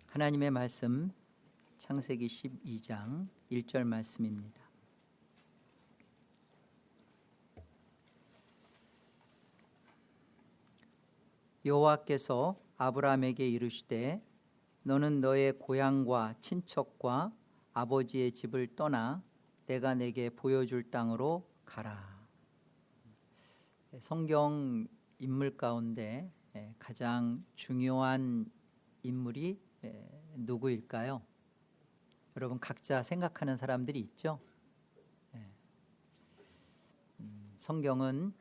하나님의 말씀 창세기 12장 1절 말씀입니다. 여호와께서 아브라함에게 이르시되 너는 너의 고향과 친척과 아버지의 집을 떠나 내가 내게 보여줄 땅으로 가라. 성경 인물 가운데 가장 중요한 인물이 누구일까요? 여러분 각자 생각하는 사람들이 있죠? 성경은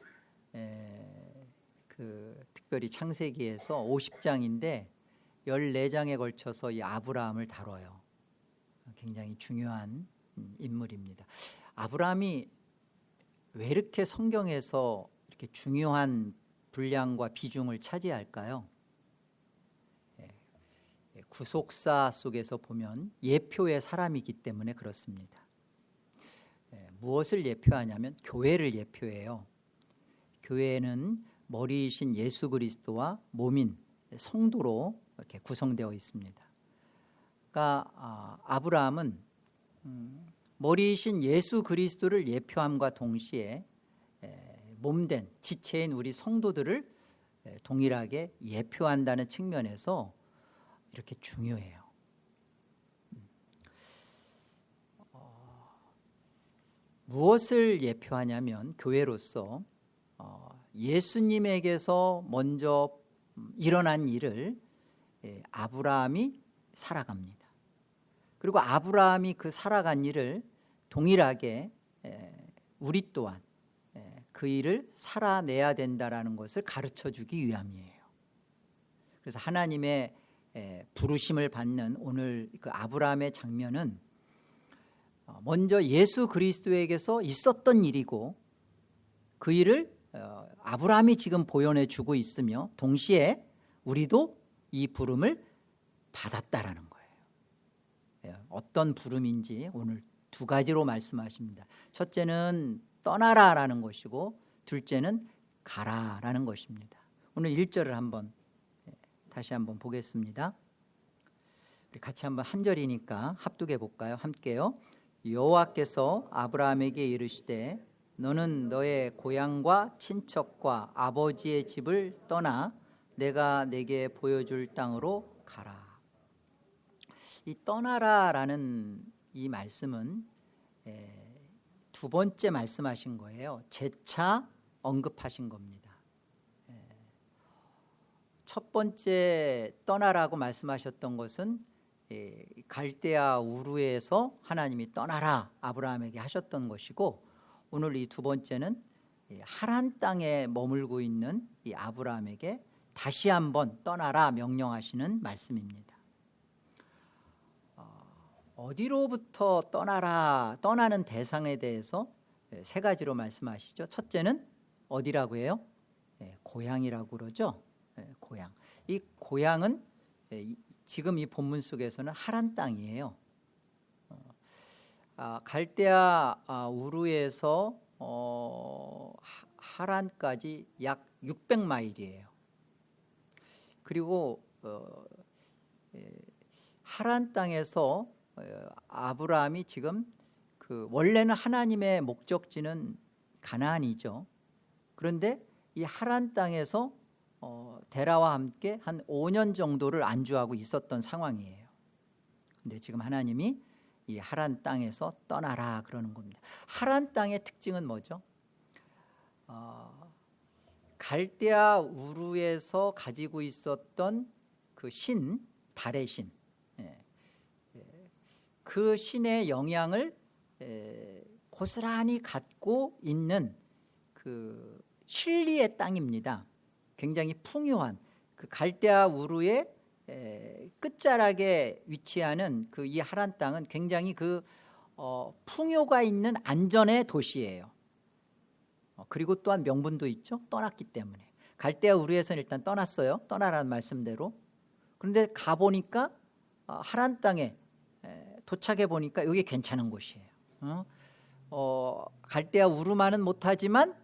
특별히 창세기에서 50장인데 14장에 걸쳐서 이 아브라함을 다뤄요. 굉장히 중요한 인물입니다. 아브라함이 왜 이렇게 성경에서 이렇게 중요한 분량과 비중을 차지할까요? 구속사 속에서 보면 예표의 사람이기 때문에 그렇습니다. 무엇을 예표하냐면 교회를 예표해요. 교회는 머리이신 예수 그리스도와 몸인 성도로 이렇게 구성되어 있습니다. 그러니까 아브라함은 머리이신 예수 그리스도를 예표함과 동시에 몸된 지체인 우리 성도들을 동일하게 예표한다는 측면에서 이렇게 중요해요. 무엇을 예표하냐면 교회로서 예수님에게서 먼저 일어난 일을 아브라함이 살아갑니다. 그리고 아브라함이 그 살아간 일을 동일하게 우리 또한 그 일을 살아내야 된다라는 것을 가르쳐주기 위함이에요. 그래서 하나님의 부르심을 받는 오늘 그 아브라함의 장면은 먼저 예수 그리스도에게서 있었던 일이고 그 일을 아브라함이 지금 보여내주고 있으며 동시에 우리도 이 부름을 받았다라는 거예요. 어떤 부름인지 오늘 두 가지로 말씀하십니다. 첫째는 떠나라라는 것이고 둘째는 가라라는 것입니다. 오늘 1절을 다시 한번 보겠습니다. 우리 같이 한번 한 절이니까 합독해 볼까요? 함께요. 여호와께서 아브라함에게 이르시되 너는 너의 고향과 친척과 아버지의 집을 떠나 내가 내게 보여줄 땅으로 가라. 이 떠나라라는 이 말씀은 두 번째 말씀하신 거예요. 재차 언급하신 겁니다. 첫 번째 떠나라고 말씀하셨던 것은 갈대아 우르에서 하나님이 떠나라 아브라함에게 하셨던 것이고 오늘 이 두 번째는 하란 땅에 머물고 있는 이 아브라함에게 다시 한번 떠나라 명령하시는 말씀입니다. 어디로부터 떠나는 대상에 대해서 세 가지로 말씀하시죠. 첫째는 어디라고 해요? 고향이라고 그러죠. 고향. 이 고향은 지금 이 본문 속에서는 하란 땅이에요. 갈대아 우르에서 하란까지 약 600마일이에요. 그리고 하란 땅에서 아브라함이 지금 원래는 하나님의 목적지는 가나안이죠. 그런데 이 하란 땅에서 데라와 함께 한 5년 정도를 안주하고 있었던 상황이에요. 근데 지금 하나님이 이 하란 땅에서 떠나라 그러는 겁니다. 하란 땅의 특징은 뭐죠? 갈대아 우르에서 가지고 있었던 그 신, 달의 신, 그 신의 영향을 고스란히 갖고 있는 그 실리의 땅입니다. 굉장히 풍요한 그 갈대아 우르의 끝자락에 위치하는 그 이 하란 땅은 굉장히 풍요가 있는 안전의 도시예요. 그리고 또한 명분도 있죠. 떠났기 때문에 갈대아 우르에서는 일단 떠났어요. 떠나라는 말씀대로. 그런데 가보니까 하란 땅에 도착해 보니까 여기 괜찮은 곳이에요. 갈대아 우르만은 못하지만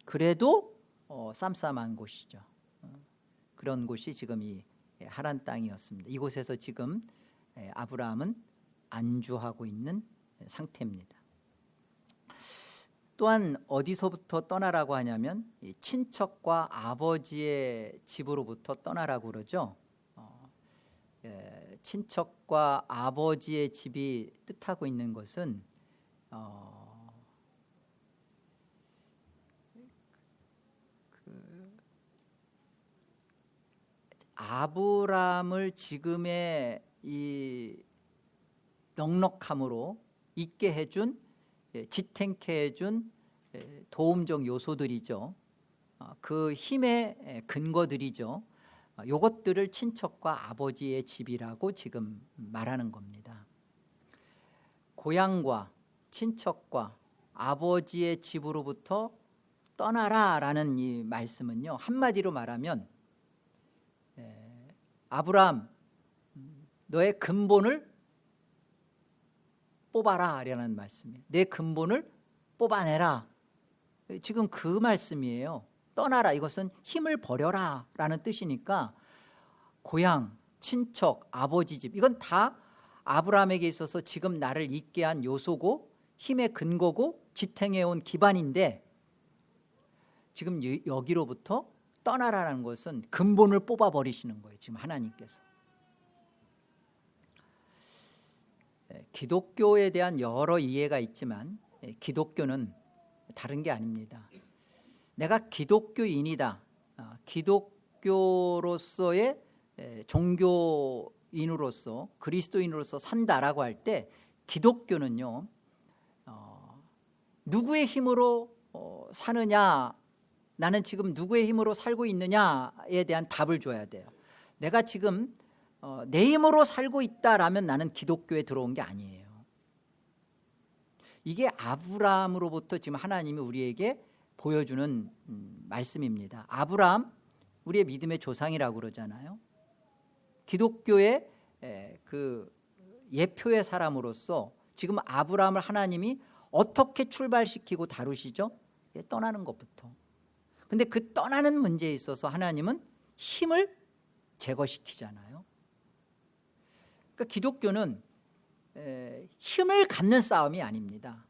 그래도 쌈쌈한 곳이죠. 그런 곳이 지금 이 하란 땅이었습니다. 이곳에서 지금 아브라함은 안주하고 있는 상태입니다. 또한 어디서부터 떠나라고 하냐면 친척과 아버지의 집으로부터 떠나라고 그러죠. 친척과 아버지의 집이 뜻하고 있는 것은 아브라함을 지금의 이 넉넉함으로 있게 해준, 지탱케 해준 도움적 요소들이죠. 그 힘의 근거들이죠. 이것들을 친척과 아버지의 집이라고 지금 말하는 겁니다. 고향과 친척과 아버지의 집으로부터 떠나라라는 이 말씀은요, 한마디로 말하면 아브라함, 너의 근본을 뽑아라라는 말씀이에요. 내 근본을 뽑아내라. 지금 그 말씀이에요. 떠나라, 이것은 힘을 버려라 라는 뜻이니까 고향, 친척, 아버지 집, 이건 다 아브라함에게 있어서 지금 나를 있게 한 요소고 힘의 근거고 지탱해온 기반인데, 지금 여기로부터 떠나라는 것은 근본을 뽑아버리시는 거예요. 지금 하나님께서. 기독교에 대한 여러 이해가 있지만 기독교는 다른 게 아닙니다. 내가 기독교인이다, 기독교로서의 종교인으로서 그리스도인으로서 산다라고 할 때 기독교는요, 누구의 힘으로 사느냐, 나는 지금 누구의 힘으로 살고 있느냐에 대한 답을 줘야 돼요. 내가 지금 내 힘으로 살고 있다라면 나는 기독교에 들어온 게 아니에요. 이게 아브라함으로부터 지금 하나님이 우리에게 보여주는 말씀입니다. 아브라함, 우리의 믿음의 조상이라고 그러잖아요. 기독교의 그 예표의 사람으로서 지금 아브라함을 하나님이 어떻게 출발시키고 다루시죠? 떠나는 것부터. 근데 그 떠나는 문제에 있어서 하나님은 힘을 제거시키잖아요. 그러니까 기독교는 힘을 갖는 싸움이 아닙니다.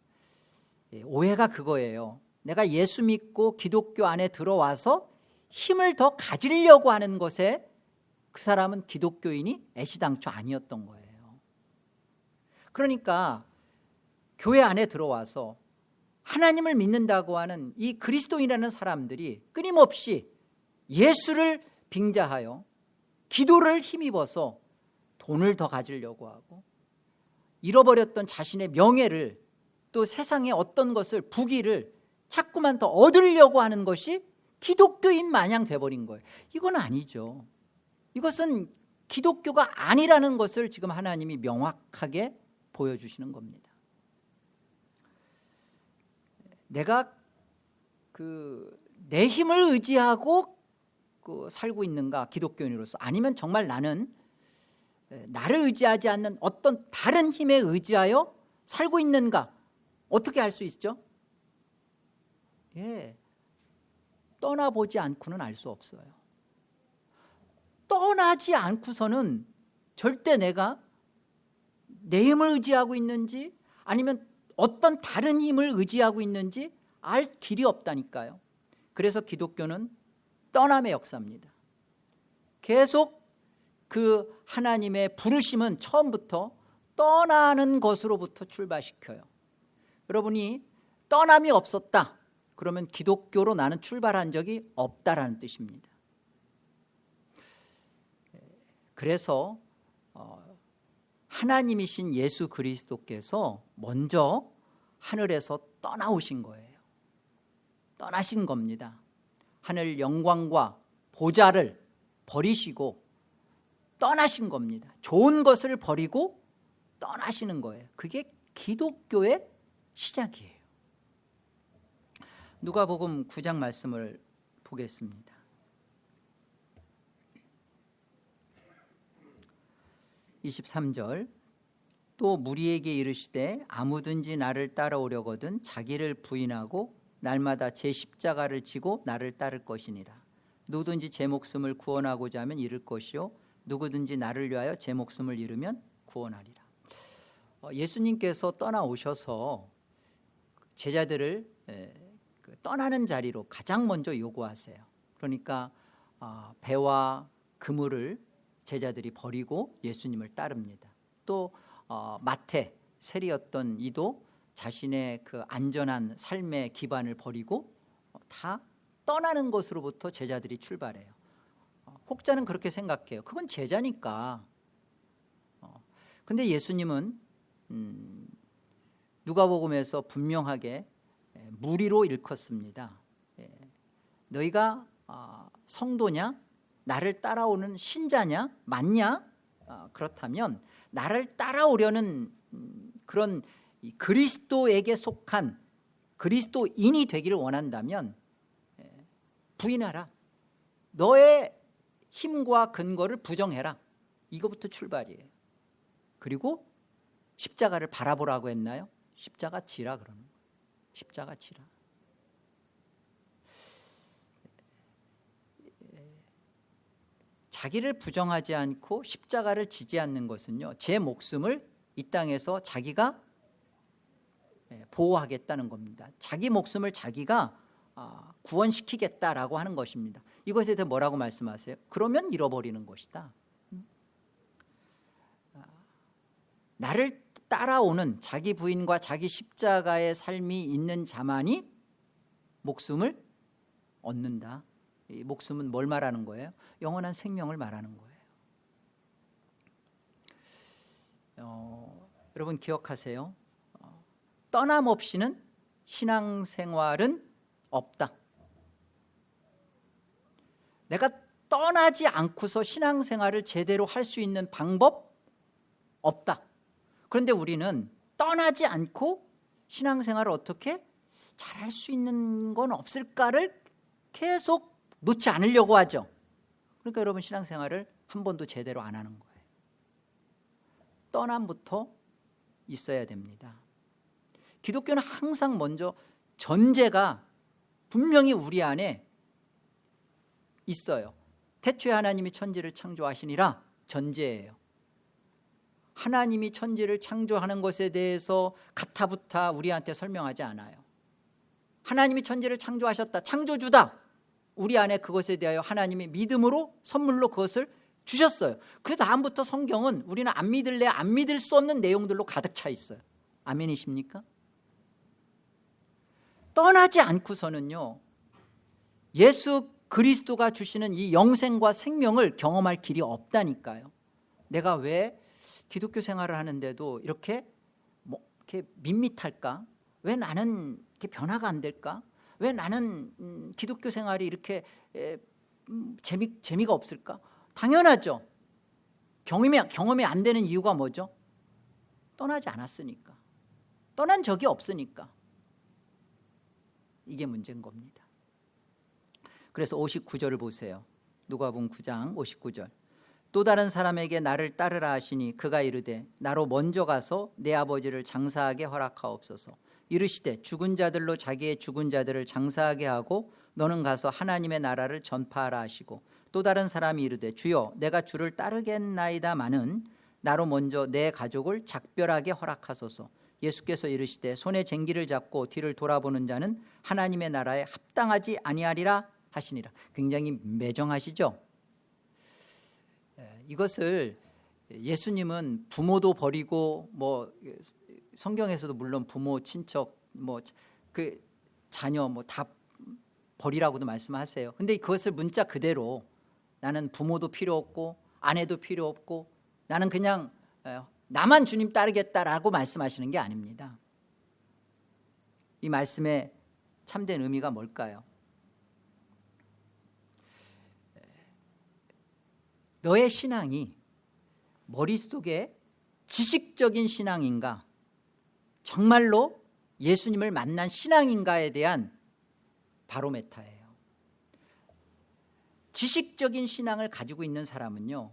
오해가 그거예요. 내가 예수 믿고 기독교 안에 들어와서 힘을 더 가지려고 하는 것에 그 사람은 기독교인이 애시당초 아니었던 거예요. 그러니까 교회 안에 들어와서 하나님을 믿는다고 하는 이 그리스도인이라는 사람들이 끊임없이 예수를 빙자하여 기도를 힘입어서 돈을 더 가지려고 하고 잃어버렸던 자신의 명예를, 또 세상의 어떤 것을, 부귀를 자꾸만 더 얻으려고 하는 것이 기독교인 마냥 돼버린 거예요. 이건 아니죠. 이것은 기독교가 아니라는 것을 지금 하나님이 명확하게 보여주시는 겁니다. 내가 내 힘을 의지하고 살고 있는가, 기독교인으로서, 아니면 정말 나는 나를 의지하지 않는 어떤 다른 힘에 의지하여 살고 있는가, 어떻게 알 수 있죠? 떠나보지 않고는 알 수 없어요. 떠나지 않고서는 절대 내가 내 힘을 의지하고 있는지 아니면 어떤 다른 힘을 의지하고 있는지 알 길이 없다니까요. 그래서 기독교는 떠남의 역사입니다. 계속 그 하나님의 부르심은 처음부터 떠나는 것으로부터 출발시켜요. 여러분이 떠남이 없었다, 그러면 기독교로 나는 출발한 적이 없다라는 뜻입니다. 그래서 하나님이신 예수 그리스도께서 먼저 하늘에서 떠나오신 거예요. 떠나신 겁니다. 하늘 영광과 보좌를 버리시고 떠나신 겁니다. 좋은 것을 버리고 떠나시는 거예요. 그게 기독교의 시작이에요. 누가복음 9장 말씀을 보겠습니다. 23절, 또 무리에게 이르시되 아무든지 나를 따라오려거든 자기를 부인하고 날마다 제 십자가를 지고 나를 따를 것이니라. 누구든지 제 목숨을 구원하고자 하면 잃을 것이요 누구든지 나를 위하여 제 목숨을 잃으면 구원하리라. 예수님께서 떠나오셔서 제자들을 떠나는 자리로 가장 먼저 요구하세요. 그러니까 배와 그물을 제자들이 버리고 예수님을 따릅니다. 또 마태 세리였던 이도 자신의 그 안전한 삶의 기반을 버리고 다 떠나는 것으로부터 제자들이 출발해요. 혹자는 그렇게 생각해요. 그건 제자니까. 근데 예수님은 누가복음에서 분명하게 무리로 일컫습니다. 너희가 성도냐? 나를 따라오는 신자냐? 맞냐? 그렇다면 나를 따라오려는 그런 그리스도에게 속한 그리스도인이 되기를 원한다면 부인하라. 너의 힘과 근거를 부정해라. 이거부터 출발이에요. 그리고 십자가를 바라보라고 했나요? 십자가 지라 그러는 거예요. 십자가 지라. 자기를 부정하지 않고 십자가를 지지 않는 것은요, 제 목숨을 이 땅에서 자기가 보호하겠다는 겁니다. 자기 목숨을 자기가 구원시키겠다라고 하는 것입니다. 이것에 대해 뭐라고 말씀하세요? 그러면 잃어버리는 것이다. 나를 따라오는 자기 부인과 자기 십자가의 삶이 있는 자만이 목숨을 얻는다. 이 목숨은 뭘 말하는 거예요? 영원한 생명을 말하는 거예요. 여러분 기억하세요. 떠남 없이는 신앙생활은 없다. 내가 떠나지 않고서 신앙생활을 제대로 할 수 있는 방법 없다. 그런데 우리는 떠나지 않고 신앙생활을 어떻게 잘할 수 있는 건 없을까를 계속 놓지 않으려고 하죠. 그러니까 여러분 신앙생활을 한 번도 제대로 안 하는 거예요. 떠남부터 있어야 됩니다. 기독교는 항상 먼저 전제가 분명히 우리 안에 있어요. 태초에 하나님이 천지를 창조하시니라 전제예요. 하나님이 천지를 창조하는 것에 대해서 가타부타 우리한테 설명하지 않아요. 하나님이 천지를 창조하셨다, 창조주다. 우리 안에 그것에 대하여 하나님이 믿음으로 선물로 그것을 주셨어요. 그 다음부터 성경은 우리는 안 믿을래 안 믿을 수 없는 내용들로 가득 차 있어요. 아멘이십니까? 떠나지 않고서는요, 예수 그리스도가 주시는 이 영생과 생명을 경험할 길이 없다니까요. 내가 왜 기독교 생활을 하는데도 이렇게 밋밋할까? 왜 나는 이렇게 변화가 안 될까? 왜 나는 기독교 생활이 이렇게 재미가 없을까? 당연하죠. 경험이 안 되는 이유가 뭐죠? 떠나지 않았으니까. 떠난 적이 없으니까. 이게 문제인 겁니다. 그래서 59절을 보세요. 누가복음 9장 59절. 또 다른 사람에게 나를 따르라 하시니 그가 이르되 나로 먼저 가서 내 아버지를 장사하게 허락하옵소서. 이르시되 죽은 자들로 자기의 죽은 자들을 장사하게 하고 너는 가서 하나님의 나라를 전파하라 하시고, 또 다른 사람이 이르되 주여 내가 주를 따르겠나이다마는 나로 먼저 내 가족을 작별하게 허락하소서. 예수께서 이르시되 손에 쟁기를 잡고 뒤를 돌아보는 자는 하나님의 나라에 합당하지 아니하리라 하시니라. 굉장히 매정하시죠? 이것을 예수님은 부모도 버리고 성경에서도 물론 부모, 친척, 그 자녀 다 버리라고도 말씀하세요. 근데 그것을 문자 그대로 나는 부모도 필요 없고 아내도 필요 없고 나는 그냥 나만 주님 따르겠다라고 말씀하시는 게 아닙니다. 이 말씀의 참된 의미가 뭘까요? 너의 신앙이 머릿속에 지식적인 신앙인가, 정말로 예수님을 만난 신앙인가에 대한 바로메타예요. 지식적인 신앙을 가지고 있는 사람은요,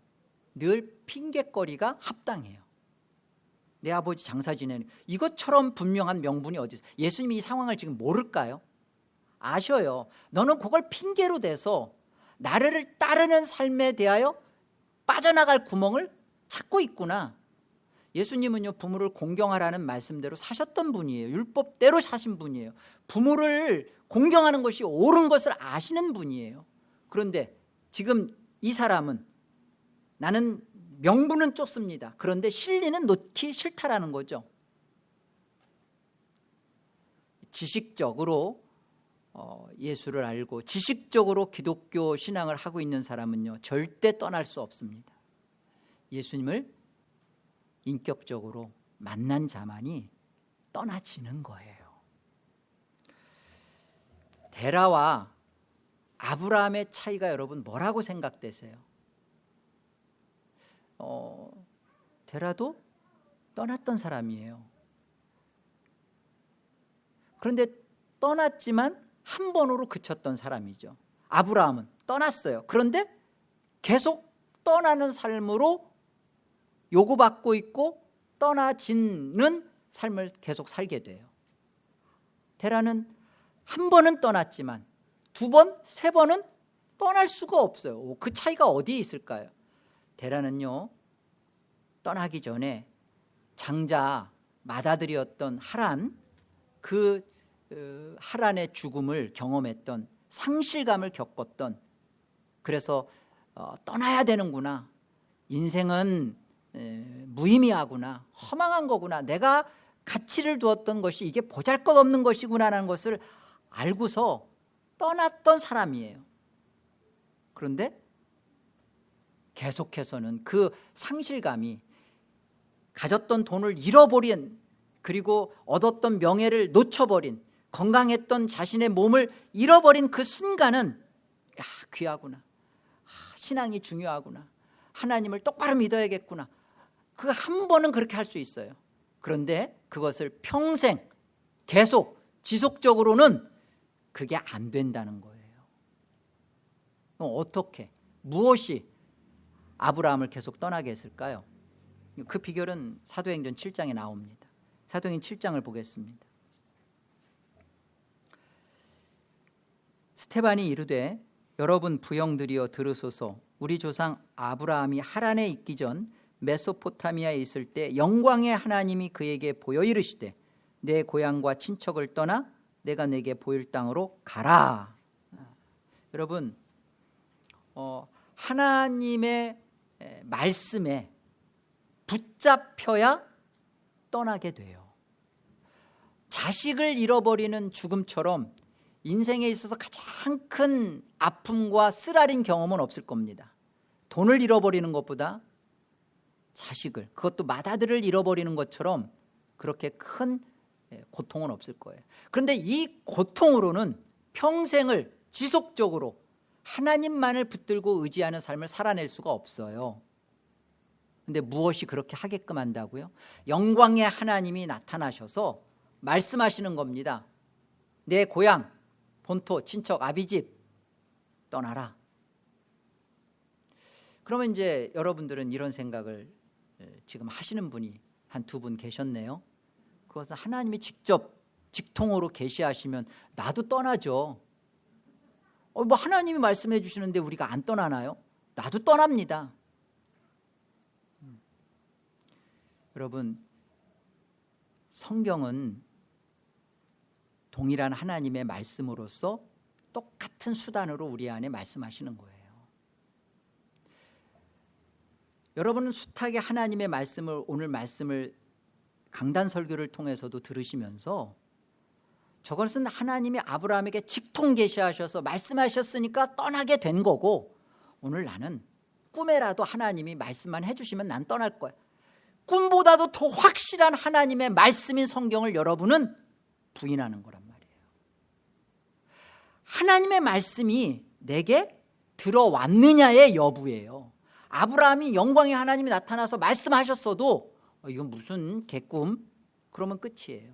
늘 핑계거리가 합당해요. 내 아버지 장사 지내는 이것처럼 분명한 명분이 어디 있어요? 예수님이 이 상황을 지금 모를까요? 아셔요. 너는 그걸 핑계로 대서 나를 따르는 삶에 대하여 빠져나갈 구멍을 찾고 있구나. 예수님은요, 부모를 공경하라는 말씀대로 사셨던 분이에요. 율법대로 사신 분이에요. 부모를 공경하는 것이 옳은 것을 아시는 분이에요. 그런데 지금 이 사람은 나는 명분은 쫓습니다. 그런데 실리는 놓기 싫다라는 거죠. 지식적으로 예수를 알고 지식적으로 기독교 신앙을 하고 있는 사람은요, 절대 떠날 수 없습니다. 예수님을 인격적으로 만난 자만이 떠나지는 거예요. 데라와 아브라함의 차이가 여러분 뭐라고 생각되세요? 데라도 떠났던 사람이에요. 그런데 떠났지만 한 번으로 그쳤던 사람이죠. 아브라함은 떠났어요. 그런데 계속 떠나는 삶으로 요구받고 있고 떠나지는 삶을 계속 살게 돼요. 데라는 한 번은 떠났지만 두 번, 세 번은 떠날 수가 없어요. 그 차이가 어디에 있을까요? 데라는요, 떠나기 전에 장자 맏아들이었던 하란, 그 하란의 죽음을 경험했던, 상실감을 겪었던, 그래서 떠나야 되는구나, 인생은 무의미하구나, 허망한 거구나, 내가 가치를 두었던 것이 이게 보잘것없는 것이구나라는 것을 알고서 떠났던 사람이에요. 그런데 계속해서는 그 상실감이 가졌던 돈을 잃어버린, 그리고 얻었던 명예를 놓쳐버린, 건강했던 자신의 몸을 잃어버린 그 순간은 귀하구나, 신앙이 중요하구나, 하나님을 똑바로 믿어야겠구나, 그 한 번은 그렇게 할 수 있어요. 그런데 그것을 평생 계속 지속적으로는 그게 안 된다는 거예요. 어떻게, 무엇이 아브라함을 계속 떠나게 했을까요? 그 비결은 사도행전 7장에 나옵니다. 사도행전 7장을 보겠습니다. 스테반이 이르되 여러분 부형들이여 들으소서. 우리 조상 아브라함이 하란에 있기 전 메소포타미아에 있을 때 영광의 하나님이 그에게 보여 이르시되 내 고향과 친척을 떠나 내가 내게 보일 땅으로 가라. 여러분, 하나님의 말씀에 붙잡혀야 떠나게 돼요. 자식을 잃어버리는 죽음처럼 인생에 있어서 가장 큰 아픔과 쓰라린 경험은 없을 겁니다. 돈을 잃어버리는 것보다 자식을, 그것도 맏아들을 잃어버리는 것처럼 그렇게 큰 고통은 없을 거예요. 그런데 이 고통으로는 평생을 지속적으로 하나님만을 붙들고 의지하는 삶을 살아낼 수가 없어요. 그런데 무엇이 그렇게 하게끔 한다고요? 영광의 하나님이 나타나셔서 말씀하시는 겁니다. 내 고향, 본토, 친척, 아비집 떠나라. 그러면 이제 여러분들은 이런 생각을 지금 하시는 분이 한 두 분 계셨네요. 그것은 하나님이 직접 직통으로 계시하시면 나도 떠나죠. 뭐 하나님이 말씀해 주시는데 우리가 안 떠나나요? 나도 떠납니다. 여러분, 성경은 동일한 하나님의 말씀으로서 똑같은 수단으로 우리 안에 말씀하시는 거예요. 여러분은 숱하게 하나님의 말씀을, 오늘 말씀을 강단 설교를 통해서도 들으시면서 저것은 하나님이 아브라함에게 직통 계시하셔서 말씀하셨으니까 떠나게 된 거고, 오늘 나는 꿈에라도 하나님이 말씀만 해주시면 난 떠날 거야, 꿈보다도 더 확실한 하나님의 말씀인 성경을 여러분은 부인하는 거란 말이에요. 하나님의 말씀이 내게 들어왔느냐의 여부예요. 아브라함이 영광의 하나님이 나타나서 말씀하셨어도 이건 무슨 개꿈, 그러면 끝이에요.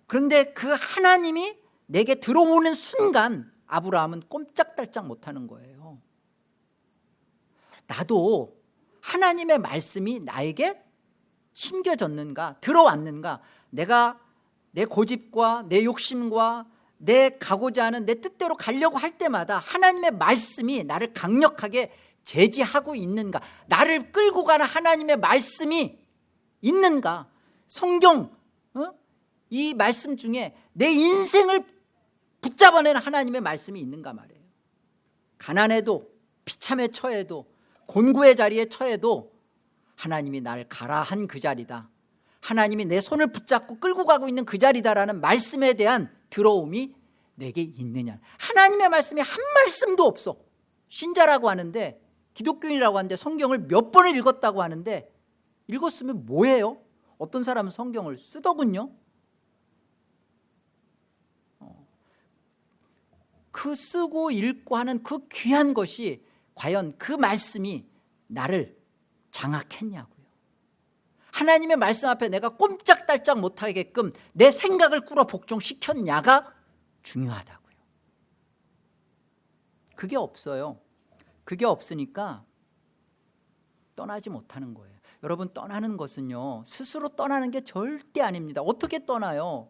그런데 그 하나님이 내게 들어오는 순간 아브라함은 꼼짝달짝 못하는 거예요. 나도 하나님의 말씀이 나에게 심겨졌는가, 들어왔는가, 내가 내 고집과 내 욕심과 내 가고자 하는 내 뜻대로 가려고 할 때마다 하나님의 말씀이 나를 강력하게 제지하고 있는가? 나를 끌고 가는 하나님의 말씀이 있는가? 성경 이 말씀 중에 내 인생을 붙잡아내는 하나님의 말씀이 있는가 말이에요. 가난해도 비참에 처해도 곤고의 자리에 처해도 하나님이 나를 가라 한 그 자리다, 하나님이 내 손을 붙잡고 끌고 가고 있는 그 자리다라는 말씀에 대한 들어옴이 내게 있느냐. 하나님의 말씀이 한 말씀도 없어. 신자라고 하는데, 기독교인이라고 하는데 성경을 몇 번을 읽었다고 하는데, 읽었으면 뭐예요? 어떤 사람은 성경을 쓰더군요. 그 쓰고 읽고 하는 그 귀한 것이 과연 그 말씀이 나를 장악했냐고요. 하나님의 말씀 앞에 내가 꼼짝달짝 못하게끔 내 생각을 꿇어 복종시켰냐가 중요하다고요. 그게 없어요. 그게 없으니까 떠나지 못하는 거예요. 여러분, 떠나는 것은요, 스스로 떠나는 게 절대 아닙니다. 어떻게 떠나요?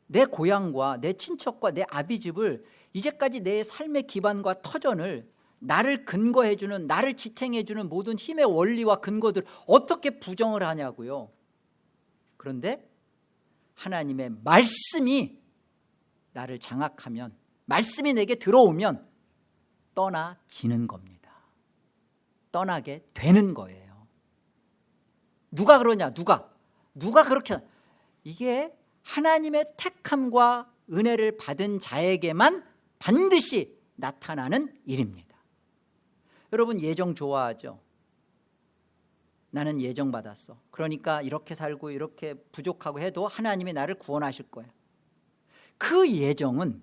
내 고향과 내 친척과 내 아비집을, 이제까지 내 삶의 기반과 터전을, 나를 근거해주는, 나를 지탱해주는 모든 힘의 원리와 근거들 어떻게 부정을 하냐고요. 그런데 하나님의 말씀이 나를 장악하면, 말씀이 내게 들어오면 떠나지는 겁니다. 떠나게 되는 거예요. 누가 그러냐? 누가 그렇게, 이게 하나님의 택함과 은혜를 받은 자에게만 반드시 나타나는 일입니다. 여러분, 예정 좋아하죠? 나는 예정 받았어. 그러니까 이렇게 살고 이렇게 부족하고 해도 하나님이 나를 구원하실 거야. 그 예정은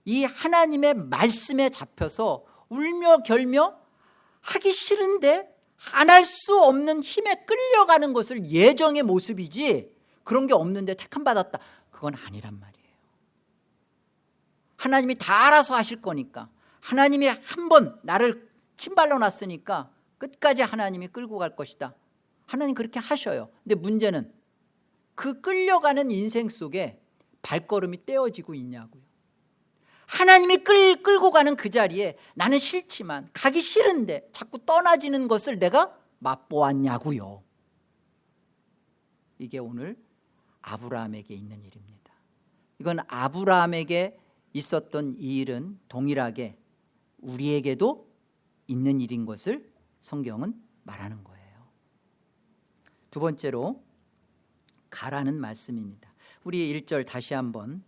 이 하나님의 말씀에 잡혀서 울며 결며 하기 싫은데 안 할 수 없는 힘에 끌려가는 것을 예정의 모습이지, 그런 게 없는데 택함 받았다, 그건 아니란 말이에요. 하나님이 다 알아서 하실 거니까, 하나님이 한번 나를 침발로 놨으니까 끝까지 하나님이 끌고 갈 것이다. 하나님 그렇게 하셔요. 근데 문제는 그 끌려가는 인생 속에 발걸음이 떼어지고 있냐고요. 하나님이 끌고 가는 그 자리에 나는 싫지만, 가기 싫은데 자꾸 떠나지는 것을 내가 맛보았냐고요. 이게 오늘 아브라함에게 있는 일입니다. 이건 아브라함에게 있었던 이 일은 동일하게 우리에게도 있는 일인 것을 성경은 말하는 거예요. 두 번째로 가라는 말씀입니다. 우리 1절 다시 한번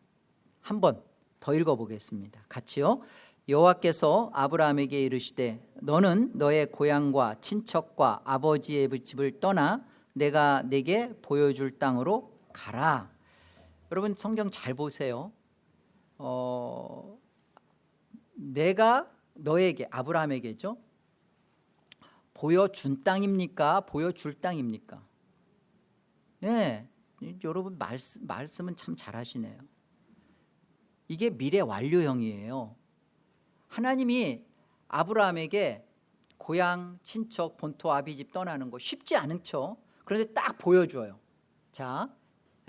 더 읽어보겠습니다. 같이요. 여호와께서 아브라함에게 이르시되 너는 너의 고향과 친척과 아버지의 집을 떠나 내가 내게 보여줄 땅으로 가라. 여러분, 성경 잘 보세요. 내가 너에게, 아브라함에게죠, 보여준 땅입니까? 보여줄 땅입니까? 네, 여러분 말씀은 참 잘하시네요. 이게 미래 완료형이에요. 하나님이 아브라함에게 고향, 친척, 본토, 아비집 떠나는 거 쉽지 않죠. 그런데 딱 보여줘요. 자,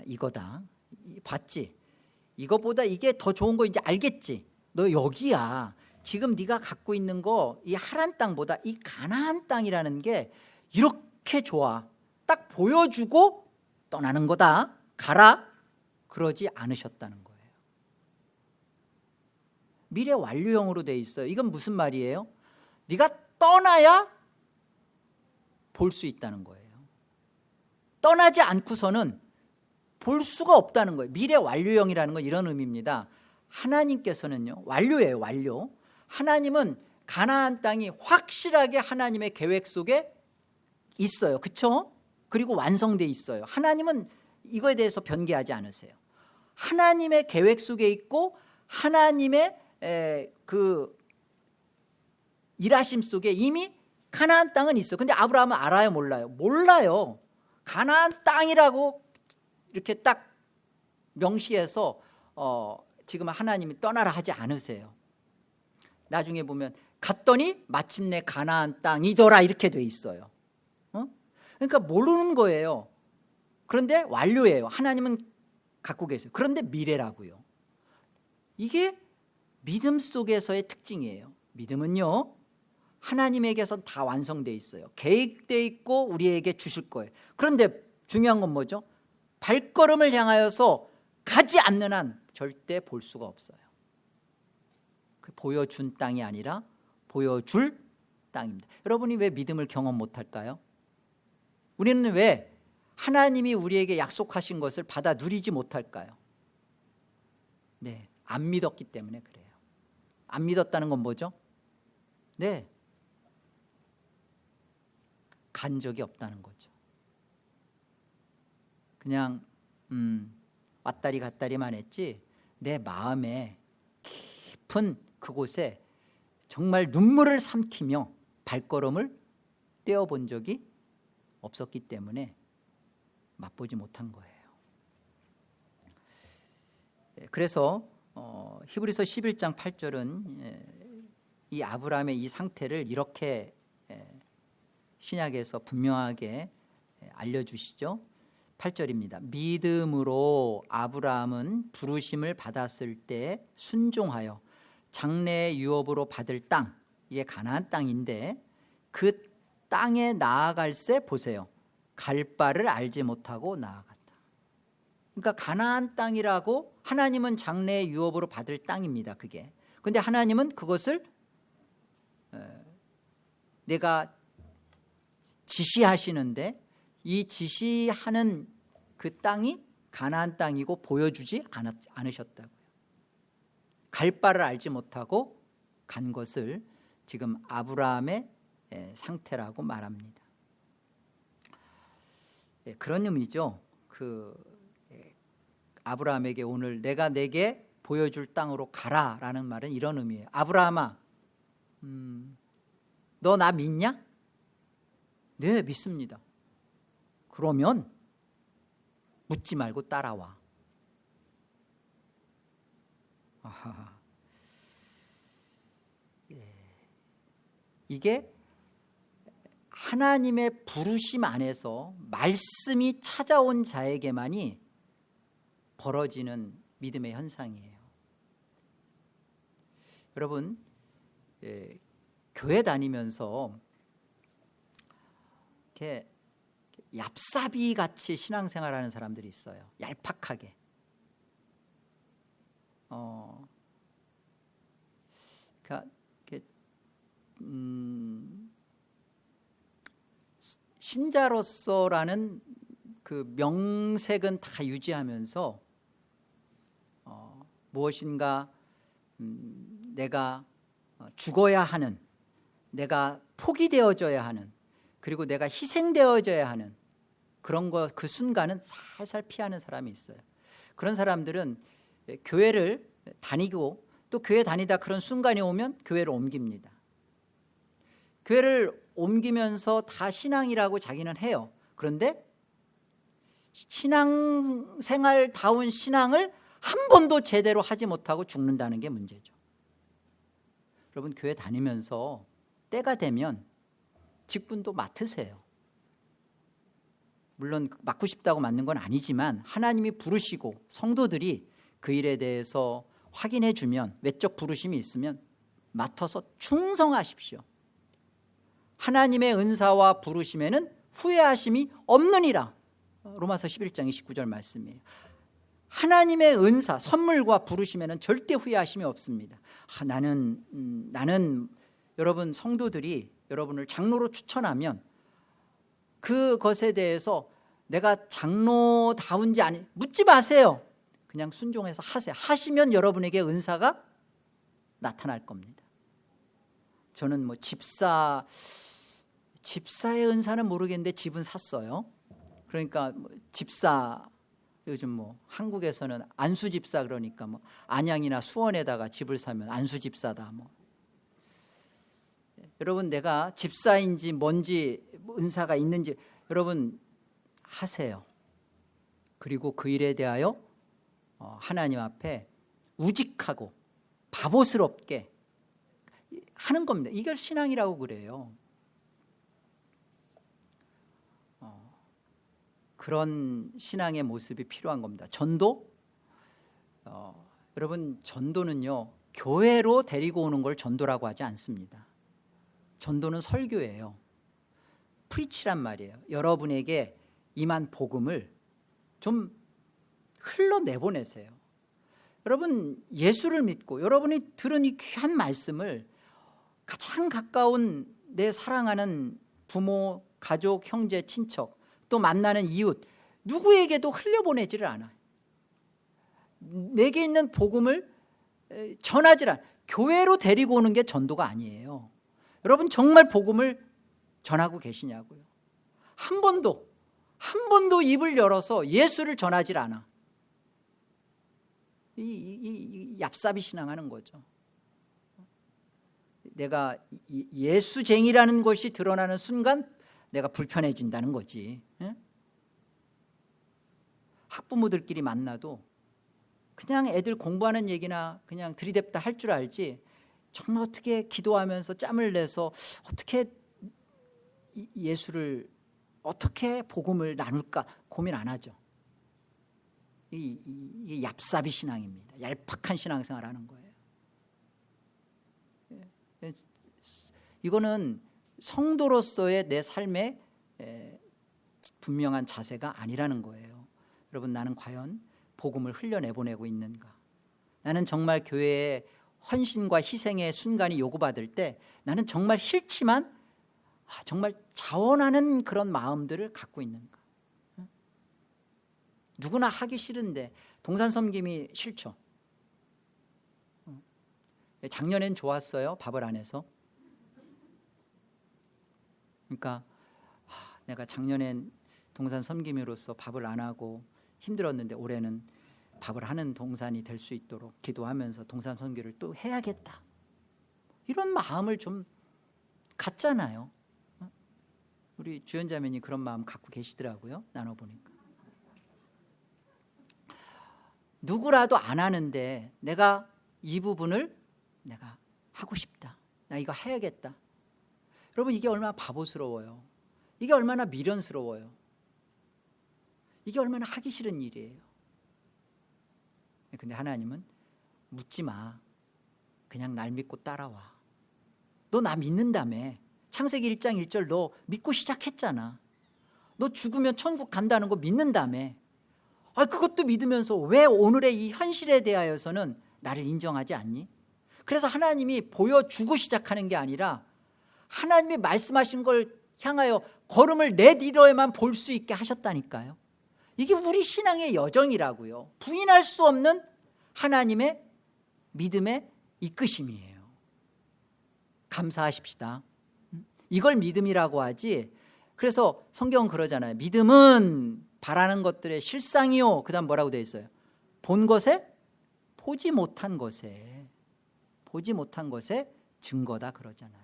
이거다. 봤지? 이거보다 이게 더 좋은 거 이제 알겠지? 너 여기야. 지금 네가 갖고 있는 거, 이 하란 땅보다 이 가나안 땅이라는 게 이렇게 좋아. 딱 보여주고 떠나는 거다. 가라. 그러지 않으셨다는 거예요. 미래 완료형으로 돼 있어요. 이건 무슨 말이에요? 네가 떠나야 볼 수 있다는 거예요. 떠나지 않고서는 볼 수가 없다는 거예요. 미래 완료형이라는 건 이런 의미입니다. 하나님께서는요, 완료예요, 완료. 하나님은 가나안 땅이 확실하게 하나님의 계획 속에 있어요. 그렇죠? 그리고 완성돼 있어요. 하나님은 이거에 대해서 변개하지 않으세요. 하나님의 계획 속에 있고 하나님의 그 일하심 속에 이미 가나안 땅은 있어요. 근데 아브라함은 알아요, 몰라요? 몰라요. 가나안 땅이라고 이렇게 딱 명시해서 지금 하나님이 떠나라 하지 않으세요. 나중에 보면 갔더니 마침내 가나안 땅이더라 이렇게 돼 있어요. 그러니까 모르는 거예요. 그런데 완료예요. 하나님은 갖고 계세요. 그런데 미래라고요. 이게 믿음 속에서의 특징이에요. 믿음은요, 하나님에게선 다 완성되어 있어요. 계획되어 있고 우리에게 주실 거예요. 그런데 중요한 건 뭐죠? 발걸음을 향하여서 가지 않는 한 절대 볼 수가 없어요. 보여준 땅이 아니라 보여줄 땅입니다. 여러분이 왜 믿음을 경험 못할까요? 우리는 왜 하나님이 우리에게 약속하신 것을 받아 누리지 못할까요? 네, 안 믿었기 때문에 그래요. 안 믿었다는 건 뭐죠? 네, 간 적이 없다는 거죠. 그냥 왔다리 갔다리만 했지 내 마음에 깊은 그곳에 정말 눈물을 삼키며 발걸음을 떼어본 적이 없었기 때문에 맛보지 못한 거예요. 그래서 히브리서 11장 8절은 이 아브라함의 이 상태를 이렇게 신약에서 분명하게 알려주시죠. 8절입니다. 믿음으로 아브라함은 부르심을 받았을 때 순종하여 장래의 유업으로 받을 땅, 이게 가나안 땅인데 그 땅에 나아갈새 보세요. 갈 바를 알지 못하고 나아갔다. 그러니까 가나안 땅이라고 하나님은 장래의 유업으로 받을 땅입니다. 그게. 그런데 하나님은 그것을 내가 지시하시는데 이 지시하는 그 땅이 가나안 땅이고 보여주지 않으셨다고요. 갈 바를 알지 못하고 간 것을 지금 아브라함의 상태라고 말합니다. 그런 의미죠. 아브라함에게 오늘 내가 내게 보여줄 땅으로 가라라는 말은 이런 의미예요. 아브라함아, 너 나 믿냐? 네, 믿습니다. 그러면 묻지 말고 따라와. 아하. 이게 하나님의 부르심 안에서 말씀이 찾아온 자에게만이 벌어지는 믿음의 현상이에요. 여러분, 교회 다니면서 이렇게 얍삽이 같이 신앙생활하는 사람들이 있어요. 얄팍하게. 그러니까 신자로서라는 그 명색은 다 유지하면서 무엇인가 내가 죽어야 하는, 내가 포기되어져야 하는, 그리고 내가 희생되어져야 하는 그런 거, 그 순간은 살살 피하는 사람이 있어요. 그런 사람들은 교회를 다니고 또 교회 다니다 그런 순간이 오면 교회를 옮깁니다. 교회를 옮기면서 다 신앙이라고 자기는 해요. 그런데 신앙생활다운 신앙을 한 번도 제대로 하지 못하고 죽는다는 게 문제죠. 여러분, 교회 다니면서 때가 되면 직분도 맡으세요. 물론 맡고 싶다고 맡는 건 아니지만 하나님이 부르시고 성도들이 그 일에 대해서 확인해 주면, 외적 부르심이 있으면 맡아서 충성하십시오. 하나님의 은사와 부르심에는 후회하심이 없느니라. 로마서 11장 29절 말씀이에요. 하나님의 은사, 선물과 부르심에는 절대 후회하심이 없습니다. 나는 여러분 성도들이 여러분을 장로로 추천하면 그것에 대해서 내가 장로다운지 아니 묻지 마세요. 그냥 순종해서 하세요. 하시면 여러분에게 은사가 나타날 겁니다. 저는 뭐 집사의 은사는 모르겠는데 집은 샀어요. 그러니까 뭐 집사, 요즘 뭐 한국에서는 안수집사, 그러니까 뭐 안양이나 수원에다가 집을 사면 안수집사다. 뭐 여러분, 내가 집사인지 뭔지 은사가 있는지 여러분 하세요. 그리고 그 일에 대하여 하나님 앞에 우직하고 바보스럽게 하는 겁니다. 이걸 신앙이라고 그래요. 그런 신앙의 모습이 필요한 겁니다. 전도, 여러분 전도는요 교회로 데리고 오는 걸 전도라고 하지 않습니다. 전도는 설교예요. 프리치란 말이에요. 여러분에게 임한 복음을 좀 흘러내보내세요. 여러분 예수를 믿고 여러분이 들은 이 귀한 말씀을 가장 가까운 내 사랑하는 부모, 가족, 형제, 친척, 또 만나는 이웃 누구에게도 흘려보내지를 않아요. 내게 있는 복음을 전하지 않아요. 교회로 데리고 오는 게 전도가 아니에요. 여러분 정말 복음을 전하고 계시냐고요. 한 번도 입을 열어서 예수를 전하지 않아. 이 얍삽이 신앙하는 거죠. 내가 예수쟁이라는 것이 드러나는 순간 내가 불편해진다는 거지. 학부모들끼리 만나도 그냥 애들 공부하는 얘기나 그냥 들이댔다 할 줄 알지 정말 어떻게 기도하면서 짬을 내서 어떻게 예수를 어떻게 복음을 나눌까 고민 안 하죠. 이 얍삽이 신앙입니다. 얄팍한 신앙생활 하는 거예요. 이거는 성도로서의 내 삶의 분명한 자세가 아니라는 거예요. 여러분 나는 과연 복음을 흘려내보내고 있는가? 나는 정말 교회에 헌신과 희생의 순간이 요구받을 때 나는 정말 싫지만 정말 자원하는 그런 마음들을 갖고 있는가? 누구나 하기 싫은데 동산 섬김이 싫죠. 작년엔 좋았어요. 밥을 안 해서. 그러니까 내가 작년엔 동산 섬김으로써 밥을 안 하고 힘들었는데 올해는 밥을 하는 동산이 될 수 있도록 기도하면서 동산 섬기를 또 해야겠다. 이런 마음을 좀 갖잖아요. 우리 주연자매님 그런 마음 갖고 계시더라고요. 나눠보니까. 누구라도 안 하는데 내가 이 부분을 내가 하고 싶다. 나 이거 해야겠다. 여러분 이게 얼마나 바보스러워요. 이게 얼마나 미련스러워요. 이게 얼마나 하기 싫은 일이에요. 근데 하나님은 묻지 마. 그냥 날 믿고 따라와. 너 나 믿는다며. 창세기 1장 1절 너 믿고 시작했잖아. 너 죽으면 천국 간다는 거 믿는다며. 그것도 믿으면서 왜 오늘의 이 현실에 대하여서는 나를 인정하지 않니? 그래서 하나님이 보여주고 시작하는 게 아니라 하나님이 말씀하신 걸 향하여 걸음을 내디뎌야만 볼 수 있게 하셨다니까요. 이게 우리 신앙의 여정이라고요. 부인할 수 없는 하나님의 믿음의 이끄심이에요. 감사하십시다. 이걸 믿음이라고 하지. 그래서 성경은 그러잖아요. 믿음은 바라는 것들의 실상이요. 그 다음 뭐라고 되어 있어요? 본 것에 보지 못한 것에 증거다 그러잖아요.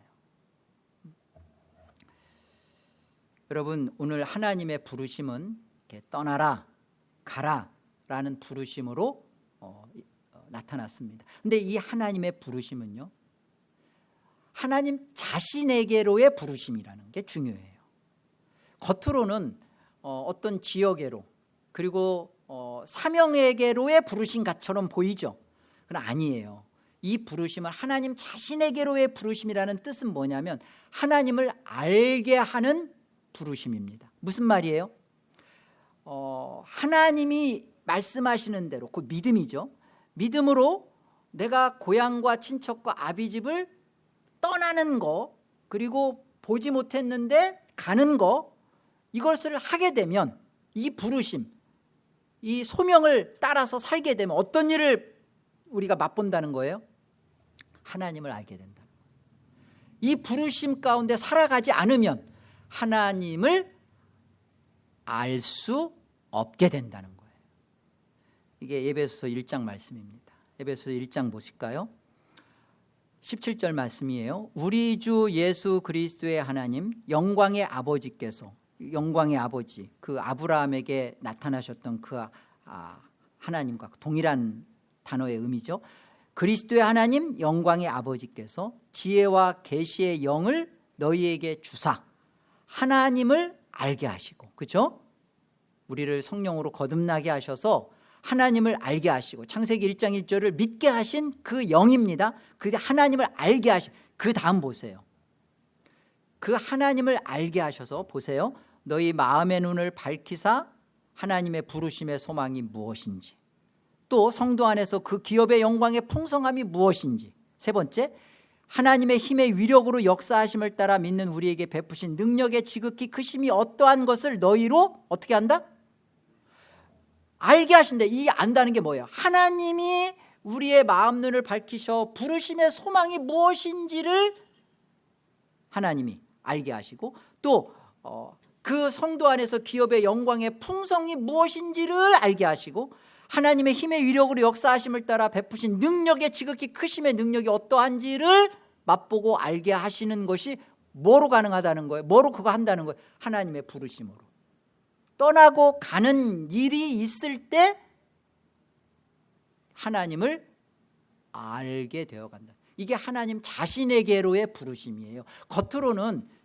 여러분 오늘 하나님의 부르심은 이렇게 떠나라 가라 라는 부르심으로 나타났습니다. 그런데 이 하나님의 부르심은요 하나님 자신에게로의 부르심이라는 게 중요해요. 겉으로는 어떤 지역에로 그리고 사명에게로의 부르심 같처럼 보이죠. 그건 아니에요. 이 부르심은 하나님 자신에게로의 부르심이라는 뜻은 뭐냐면 하나님을 알게 하는 부르심입니다. 무슨 말이에요? 하나님이 말씀하시는 대로 그 믿음이죠. 믿음으로 내가 고향과 친척과 아비집을 떠나는 거 그리고 보지 못했는데 가는 거 이것을 하게 되면 이 부르심 이 소명을 따라서 살게 되면 어떤 일을 우리가 맛본다는 거예요? 하나님을 알게 된다. 이 부르심 가운데 살아가지 않으면 하나님을 알 수 없게 된다는 거예요. 이게 에베소서 1장 말씀입니다. 에베소서 1장 보실까요? 17절 말씀이에요. 우리 주 예수 그리스도의 하나님 영광의 아버지께서 영광의 아버지 그 아브라함에게 나타나셨던 그 하나님과 동일한 단어의 의미죠. 그리스도의 하나님 영광의 아버지께서 지혜와 계시의 영을 너희에게 주사 하나님을 알게 하시고 그렇죠? 우리를 성령으로 거듭나게 하셔서 하나님을 알게 하시고 창세기 1장 1절을 믿게 하신 그 영입니다. 그 하나님을 알게 하신 그 다음 보세요. 그 하나님을 알게 하셔서 보세요. 너희 마음의 눈을 밝히사 하나님의 부르심의 소망이 무엇인지, 또 성도 안에서 그 기업의 영광의 풍성함이 무엇인지, 세 번째, 하나님의 힘의 위력으로 역사하심을 따라 믿는 우리에게 베푸신 능력의 지극히 크심이 어떠한 것을 너희로 어떻게 한다? 알게 하신다. 이 안다는 게 뭐예요? 하나님이 우리의 마음 눈을 밝히셔 부르심의 소망이 무엇인지를 하나님이 알게 하시고, 또 그 성도 안에서 기업의 영광의 풍성이 무엇인지를 알게 하시고, 하나님의 힘의 위력으로 역사하심을 따라 베푸신 능력의 지극히 크심의 능력이 어떠한지를 맛보고 알게 하시는 것이 뭐로 가능하다는 거예요? 뭐로 그거 한다는 거예요? 하나님의 부르심으로. 떠나고 가는 일이 있을 때 하나님을 알게 되어간다. 이게 하나님 자신에게로의 부르심이에요. 겉으로는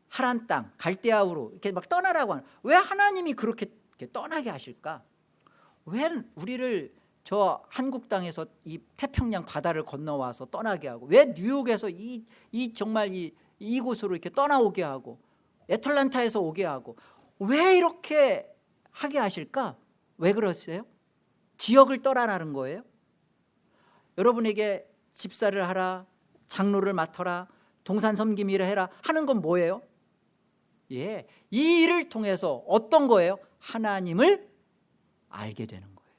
하란 땅 갈대아우로 이렇게 막 떠나라고 하는, 왜 하나님이 그렇게 떠나게 하실까? 왜 우리를 저 한국 땅에서 이 태평양 바다를 건너와서 떠나게 하고, 왜 뉴욕에서 이 정말 이곳으로 이렇게 떠나오게 하고, 애틀란타에서 오게 하고, 왜 이렇게 하게 하실까? 왜 그러세요? 지역을 떠나라는 거예요. 여러분에게 집사를 하라, 장로를 맡아라, 동산 섬김 일을 해라 하는 건 뭐예요? 예, 이 일을 통해서 어떤 거예요? 하나님을 알게 되는 거예요.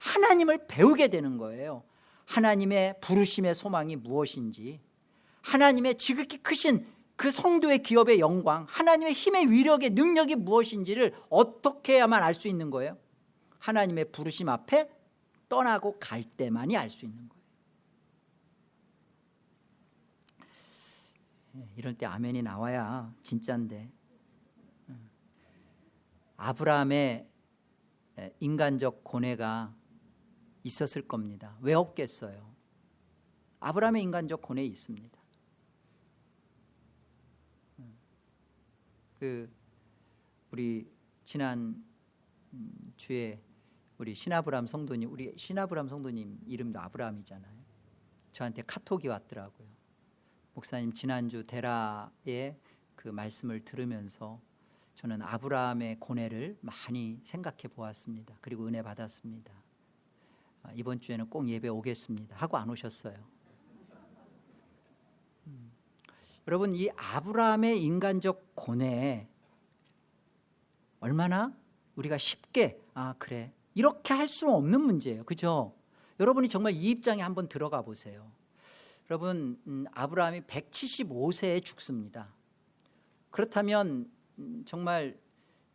하나님을 배우게 되는 거예요. 하나님의 부르심의 소망이 무엇인지, 하나님의 지극히 크신 그 성도의 기업의 영광, 하나님의 힘의 위력의 능력이 무엇인지를 어떻게 해야만 알 수 있는 거예요? 하나님의 부르심 앞에 떠나고 갈 때만이 알 수 있는 거예요. 이럴 때 아멘이 나와야 진짜인데, 아브라함의 인간적 고뇌가 있었을 겁니다. 왜 없겠어요? 아브라함의 인간적 고뇌 있습니다. 우리 지난 주에 우리 신아브람 성도님, 우리 신아브람 성도님 이름도 아브라함이잖아요. 저한테 카톡이 왔더라고요. 목사님, 지난주 데라의 그 말씀을 들으면서 저는 아브라함의 고뇌를 많이 생각해 보았습니다. 그리고 은혜 받았습니다. 이번 주에는 꼭 예배 오겠습니다 하고 안 오셨어요. 여러분, 이 아브라함의 인간적 고뇌 얼마나 우리가 쉽게 그래 이렇게 할 수 없는 문제예요. 그죠? 여러분이 정말 이 입장에 한번 들어가 보세요. 여러분, 아브라함이 175세에 죽습니다. 그렇다면 정말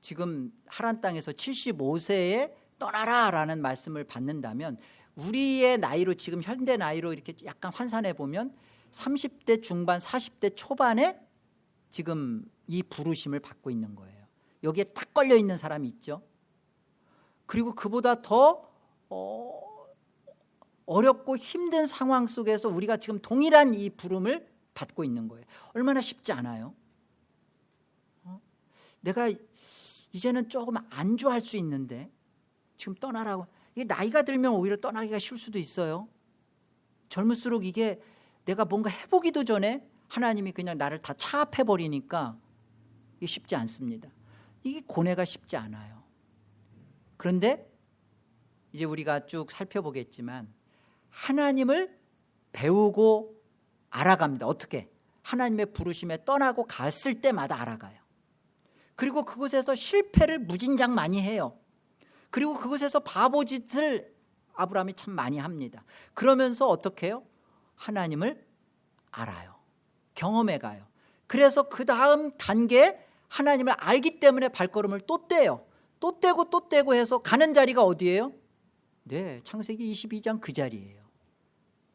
지금 하란 땅에서 75세에 떠나라라는 말씀을 받는다면, 우리의 나이로, 지금 현대 나이로 이렇게 약간 환산해 보면 30대 중반 40대 초반에 지금 이 부르심을 받고 있는 거예요. 여기에 딱 걸려 있는 사람이 있죠. 그리고 그보다 더 어렵고 힘든 상황 속에서 우리가 지금 동일한 이 부름을 받고 있는 거예요. 얼마나 쉽지 않아요. 내가 이제는 조금 안주할 수 있는데 지금 떠나라고. 이게 나이가 들면 오히려 떠나기가 쉬울 수도 있어요. 젊을수록 이게 내가 뭔가 해보기도 전에 하나님이 그냥 나를 다 차압해버리니까 이게 쉽지 않습니다. 이게 고뇌가 쉽지 않아요. 그런데 이제 우리가 쭉 살펴보겠지만 하나님을 배우고 알아갑니다. 어떻게? 하나님의 부르심에 떠나고 갔을 때마다 알아가요. 그리고 그곳에서 실패를 무진장 많이 해요. 그리고 그곳에서 바보짓을 아브라함이 참 많이 합니다. 그러면서 어떻게 해요? 하나님을 알아요. 경험해 가요. 그래서 그 다음 단계에 하나님을 알기 때문에 발걸음을 또 떼요. 또 떼고 해서 가는 자리가 어디예요? 네, 창세기 22장 그 자리예요.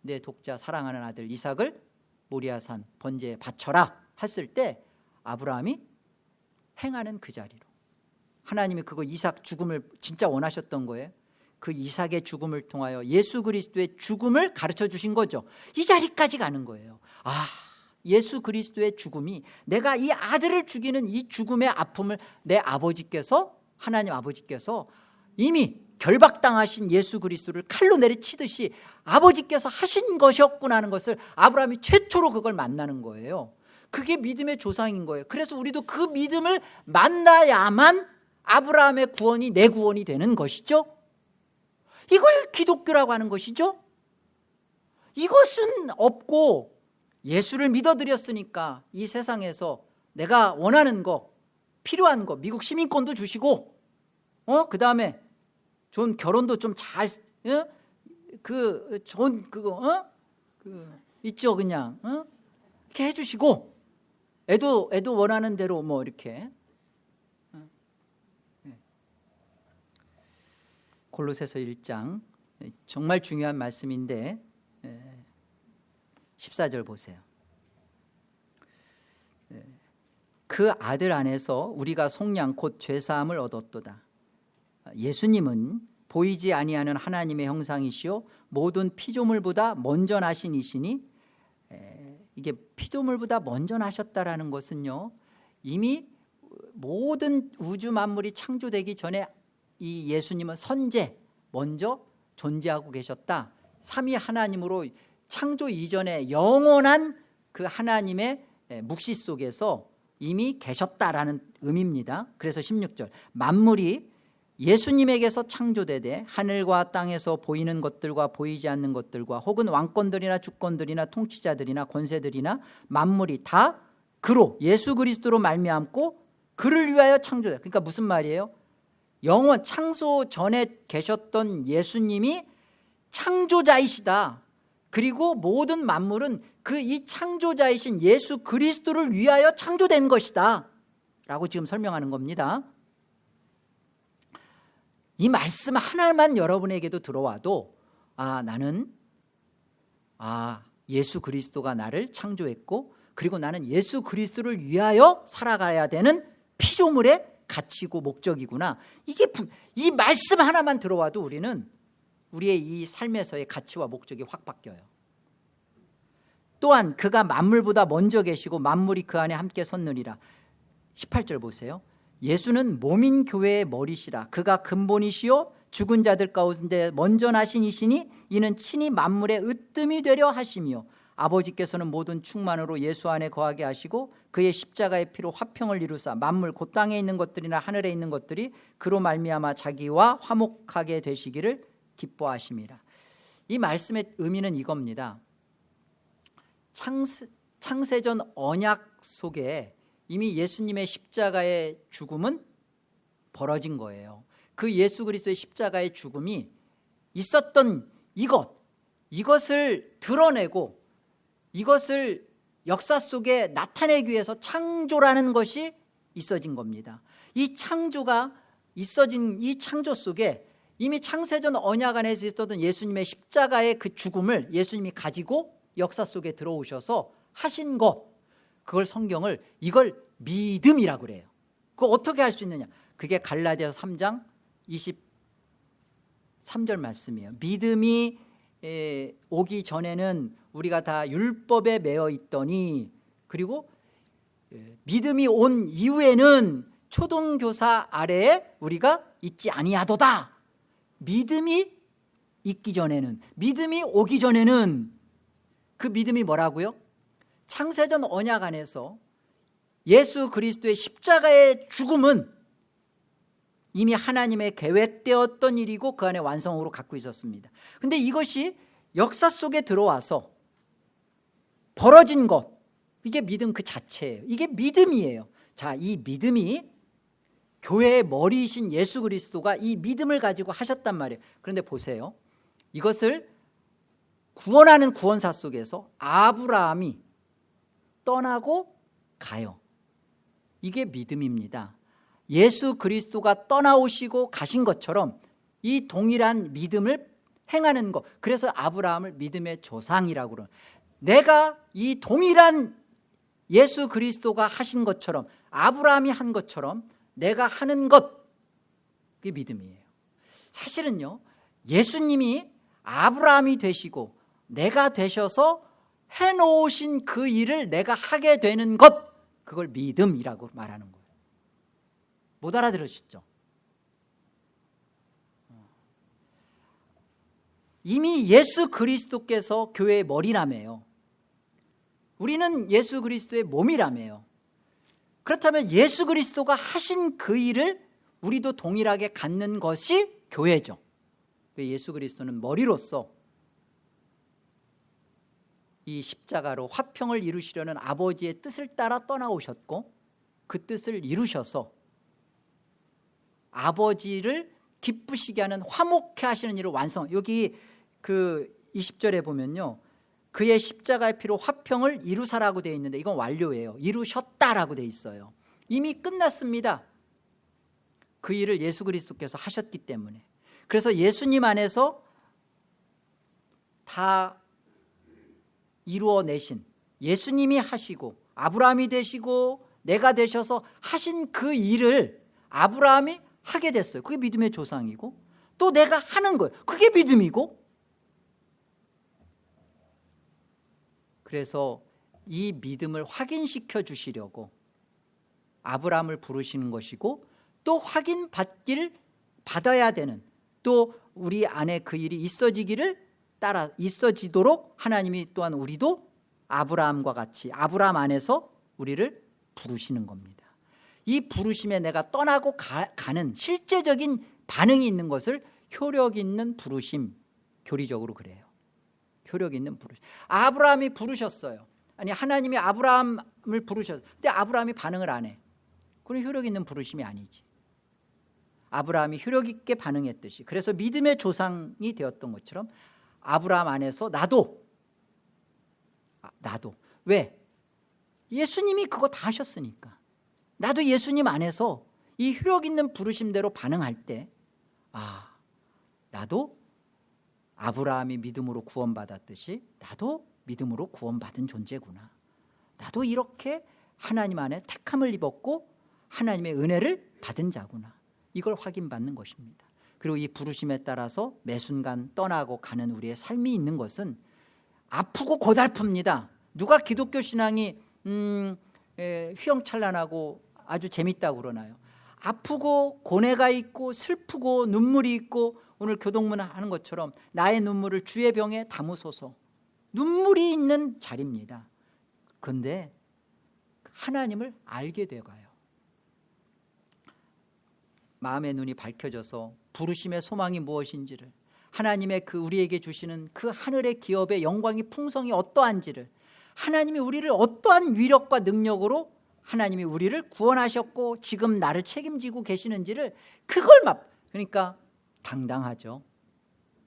내 독자 사랑하는 아들 이삭을 모리아산 번제에 바쳐라 했을 때 아브라함이 행하는 그 자리로, 하나님이 그거 이삭 죽음을 진짜 원하셨던 거예요. 그 이삭의 죽음을 통하여 예수 그리스도의 죽음을 가르쳐 주신 거죠. 이 자리까지 가는 거예요. 예수 그리스도의 죽음이, 내가 이 아들을 죽이는 이 죽음의 아픔을 내 아버지께서, 하나님 아버지께서 이미 결박당하신 예수 그리스도를 칼로 내리치듯이 아버지께서 하신 것이었구나 하는 것을 아브라함이 최초로 그걸 만나는 거예요. 그게 믿음의 조상인 거예요. 그래서 우리도 그 믿음을 만나야만 아브라함의 구원이 내 구원이 되는 것이죠. 이걸 기독교라고 하는 것이죠. 이것은 없고 예수를 믿어드렸으니까 이 세상에서 내가 원하는 거, 필요한 거, 미국 시민권도 주시고 그 다음에 좋은 결혼도 좀 잘 좋은 그거 있죠. 그냥 이렇게 해주시고 애도 원하는 대로 뭐 이렇게. 골로새서 1장 정말 중요한 말씀인데 14절 보세요. 그 아들 안에서 우리가 속량 곧 죄사함을 얻었도다. 예수님은 보이지 아니하는 하나님의 형상이시요 모든 피조물보다 먼저 나신 이시니, 이게 피조물보다 먼저 나셨다라는 것은요, 이미 모든 우주 만물이 창조되기 전에 이 예수님은 선제 먼저 존재하고 계셨다. 삼위 하나님으로 창조 이전에 영원한 그 하나님의 묵시 속에서 이미 계셨다라는 의미입니다. 그래서 16절 만물이 예수님에게서 창조되되 하늘과 땅에서 보이는 것들과 보이지 않는 것들과 혹은 왕권들이나 주권들이나 통치자들이나 권세들이나 만물이 다 그로 예수 그리스도로 말미암고 그를 위하여 창조돼. 그러니까 무슨 말이에요? 영원 창조 전에 계셨던 예수님이 창조자이시다. 그리고 모든 만물은 그 이 창조자이신 예수 그리스도를 위하여 창조된 것이다 라고 지금 설명하는 겁니다. 이 말씀 하나만 여러분에게도 들어와도 나는 예수 그리스도가 나를 창조했고 그리고 나는 예수 그리스도를 위하여 살아가야 되는 피조물의 가치고 목적이구나. 이 말씀 하나만 들어와도 우리는 우리의 이 삶에서의 가치와 목적이 확 바뀌어요. 또한 그가 만물보다 먼저 계시고 만물이 그 안에 함께 섰느니라. 18절 보세요. 예수는 몸인 교회의 머리시라. 그가 근본이시요 죽은 자들 가운데 먼저 나신 이시니 이는 친히 만물의 으뜸이 되려 하시며 아버지께서는 모든 충만으로 예수 안에 거하게 하시고 그의 십자가의 피로 화평을 이루사 만물 곧 땅에 있는 것들이나 하늘에 있는 것들이 그로 말미암아 자기와 화목하게 되시기를 기뻐하심이라. 이 말씀의 의미는 이겁니다. 창세전 언약 속에 이미 예수님의 십자가의 죽음은 벌어진 거예요. 그 예수 그리스도의 십자가의 죽음이 있었던 이것을 드러내고 이것을 역사 속에 나타내기 위해서 창조라는 것이 있어진 겁니다. 이 창조가 있어진 이 창조 속에 이미 창세전 언약 안에서 있었던 예수님의 십자가의 그 죽음을 예수님이 가지고 역사 속에 들어오셔서 하신 것, 그걸 성경을 이걸 믿음이라고 그래요. 그거 어떻게 할 수 있느냐? 그게 갈라디아서 3장 23절 말씀이에요. 믿음이 오기 전에는 우리가 다 율법에 매여 있더니 그리고 믿음이 온 이후에는 초등교사 아래에 우리가 있지 아니하도다. 믿음이 있기 전에는, 믿음이 오기 전에는 그 믿음이 뭐라고요? 창세전 언약 안에서 예수 그리스도의 십자가의 죽음은 이미 하나님의 계획되었던 일이고 그 안에 완성으로 갖고 있었습니다. 그런데 이것이 역사 속에 들어와서 벌어진 것, 이게 믿음 그 자체예요. 이게 믿음이에요. 자, 이 믿음이 교회의 머리이신 예수 그리스도가 이 믿음을 가지고 하셨단 말이에요. 그런데 보세요. 이것을 구원하는 구원사 속에서 아브라함이 떠나고 가요. 이게 믿음입니다. 예수 그리스도가 떠나오시고 가신 것처럼 이 동일한 믿음을 행하는 것. 그래서 아브라함을 믿음의 조상이라고 그래요. 내가 이 동일한 예수 그리스도가 하신 것처럼 아브라함이 한 것처럼 내가 하는 것, 그게 믿음이에요. 사실은요, 예수님이 아브라함이 되시고 내가 되셔서 해놓으신 그 일을 내가 하게 되는 것, 그걸 믿음이라고 말하는 거예요. 못 알아들으셨죠? 이미 예수 그리스도께서 교회의 머리라며요. 우리는 예수 그리스도의 몸이라며요. 그렇다면 예수 그리스도가 하신 그 일을 우리도 동일하게 갖는 것이 교회죠. 예수 그리스도는 머리로서 이 십자가로 화평을 이루시려는 아버지의 뜻을 따라 떠나오셨고, 그 뜻을 이루셔서 아버지를 기쁘시게 하는, 화목케 하시는 일을 완성. 여기 그 20절에 보면요, 그의 십자가의 피로 화평을 이루사라고 되어 있는데 이건 완료예요. 이루셨다라고 되어 있어요. 이미 끝났습니다. 그 일을 예수 그리스도께서 하셨기 때문에. 그래서 예수님 안에서 다 이루어내신, 예수님이 하시고 아브라함이 되시고 내가 되셔서 하신 그 일을 아브라함이 하게 됐어요. 그게 믿음의 조상이고, 또 내가 하는 거예요. 그게 믿음이고. 그래서 이 믿음을 확인시켜 주시려고 아브라함을 부르시는 것이고, 또 받아야 되는, 또 우리 안에 그 일이 있어지도록 하나님이 또한 우리도 아브라함과 같이 아브라함 안에서 우리를 부르시는 겁니다. 이 부르심에 내가 떠나고 가는 실제적인 반응이 있는 것을 효력 있는 부르심, 교리적으로 그래요. 효력 있는 부르심. 아브라함이 부르셨어요. 아니, 하나님이 아브라함을 부르셨어요. 근데 아브라함이 반응을 안 해. 그건 효력 있는 부르심이 아니지. 아브라함이 효력 있게 반응했듯이, 그래서 믿음의 조상이 되었던 것처럼 아브라함 안에서 나도 왜? 예수님이 그거 다 하셨으니까. 나도 예수님 안에서 이 효력 있는 부르심대로 반응할 때, 나도 아브라함이 믿음으로 구원받았듯이 나도 믿음으로 구원받은 존재구나. 나도 이렇게 하나님 안에 택함을 입었고 하나님의 은혜를 받은 자구나. 이걸 확인받는 것입니다. 그리고 이 부르심에 따라서 매 순간 떠나고 가는 우리의 삶이 있는 것은 아프고 고달픕니다. 누가 기독교 신앙이 휘황찬란하고 아주 재밌다고 그러나요? 아프고 고뇌가 있고 슬프고 눈물이 있고, 오늘 교동문 하는 것처럼 나의 눈물을 주의 병에 담으소서. 눈물이 있는 자리입니다. 그런데 하나님을 알게 돼가요. 마음의 눈이 밝혀져서 부르심의 소망이 무엇인지를, 하나님의 그 우리에게 주시는 그 하늘의 기업의 영광이 풍성이 어떠한지를, 하나님이 우리를 어떠한 위력과 능력으로 하나님이 우리를 구원하셨고 지금 나를 책임지고 계시는지를, 그걸 그러니까 당당하죠.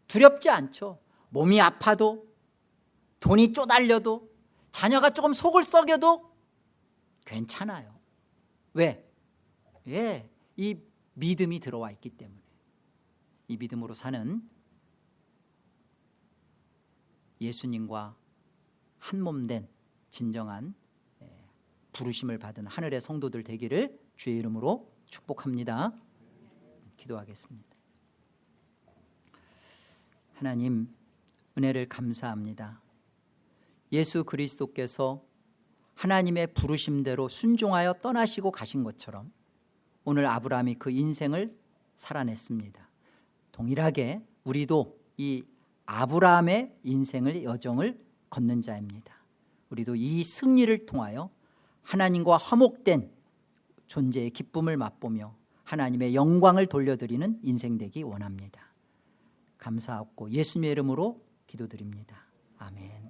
두렵지 않죠. 몸이 아파도, 돈이 쪼달려도, 자녀가 조금 속을 썩여도 괜찮아요. 왜? 이 믿음이 들어와 있기 때문에. 이 믿음으로 사는 예수님과 한 몸 된 진정한 부르심을 받은 하늘의 성도들 되기를 주의 이름으로 축복합니다. 기도하겠습니다. 하나님, 은혜를 감사합니다. 예수 그리스도께서 하나님의 부르심대로 순종하여 떠나시고 가신 것처럼 오늘 아브라함이 그 인생을 살아냈습니다. 동일하게 우리도 이 아브라함의 인생을, 여정을 걷는 자입니다. 우리도 이 승리를 통하여 하나님과 화목된 존재의 기쁨을 맛보며 하나님의 영광을 돌려드리는 인생 되기 원합니다. 감사하고 예수님의 이름으로 기도드립니다. 아멘.